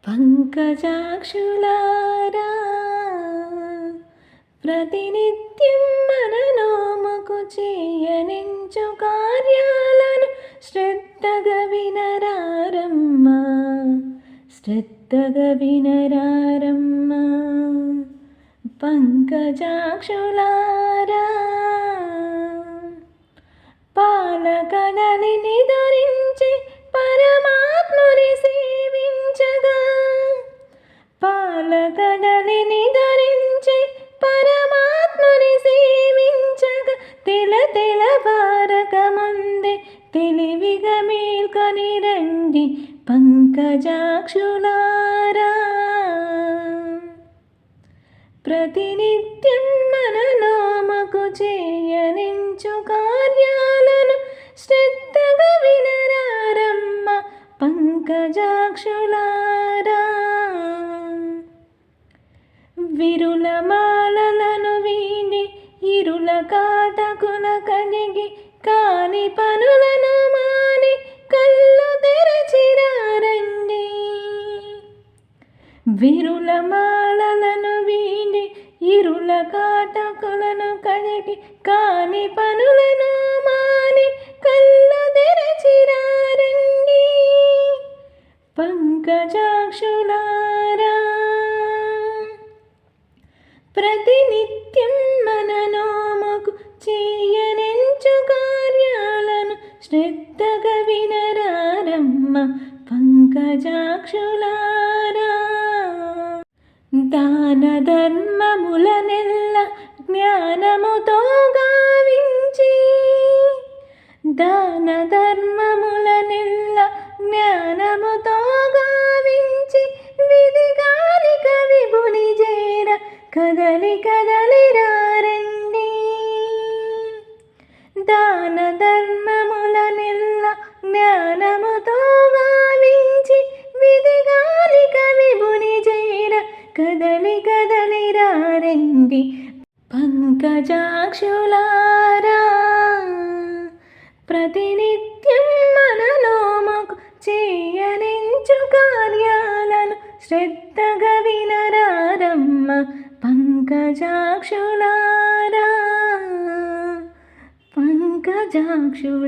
పంకజాక్షులారా ప్రతినిత్యం మననోముకు చేయనించు కార్యాలను శ్రద్ధగా వినరారమ్మా, శ్రద్ధగా వినరారమ్మా. పంకజాక్షులారా పాలకడలిని ధరించి పరమాత్ముని సేవించగా, పాలకడలిని ధరించి పరమాత్ముని సేవించగా, తెలవారక ముందే తెలివిగా మేల్కొని రండి పంకజాక్షులారా. ప్రతినిత్యం మననోముకు చేయనించు కార్యాలను శ్రద్ధగా వినరారమ్మ పంకజాక్షులారా. విరుల మాలలను వీడి ఇరుల కాటకుల కడిగి కాని పనులను మాని కళ్ళు తెరచిరారండి. విరుల మాలలను వీడి ఇరుల కాటకులను కడిగి కాని పనులను మాని కళ్ళు తెరచిరారండి పంకజాక్షులారా. ప్రతినిత్యం మననోముకు చేయనించు కార్యాలను శ్రద్ధగా వినరారమ్మ పంకజాక్షులారా. దాన ధర్మములనెల్ల జ్ఞానముతో గావించి, దాన ధర్మములనెల్ల జ్ఞానముతో గావించి, విధిగాలిక విభుని చేర కదలి కదలిరారండి. దాన ధర్మములనెల్ల జ్ఞానముతో గావించి, విధిగాలిక విభుని చేర కదలి కదలిరారండి పంకజాక్షులారా. ప్రతినిత్యం మననోముకు చేయనించు కార్యాలను శ్రద్ధగా వినరారమ్మ పంకజాక్షులారా, పంకజాక్షులారా.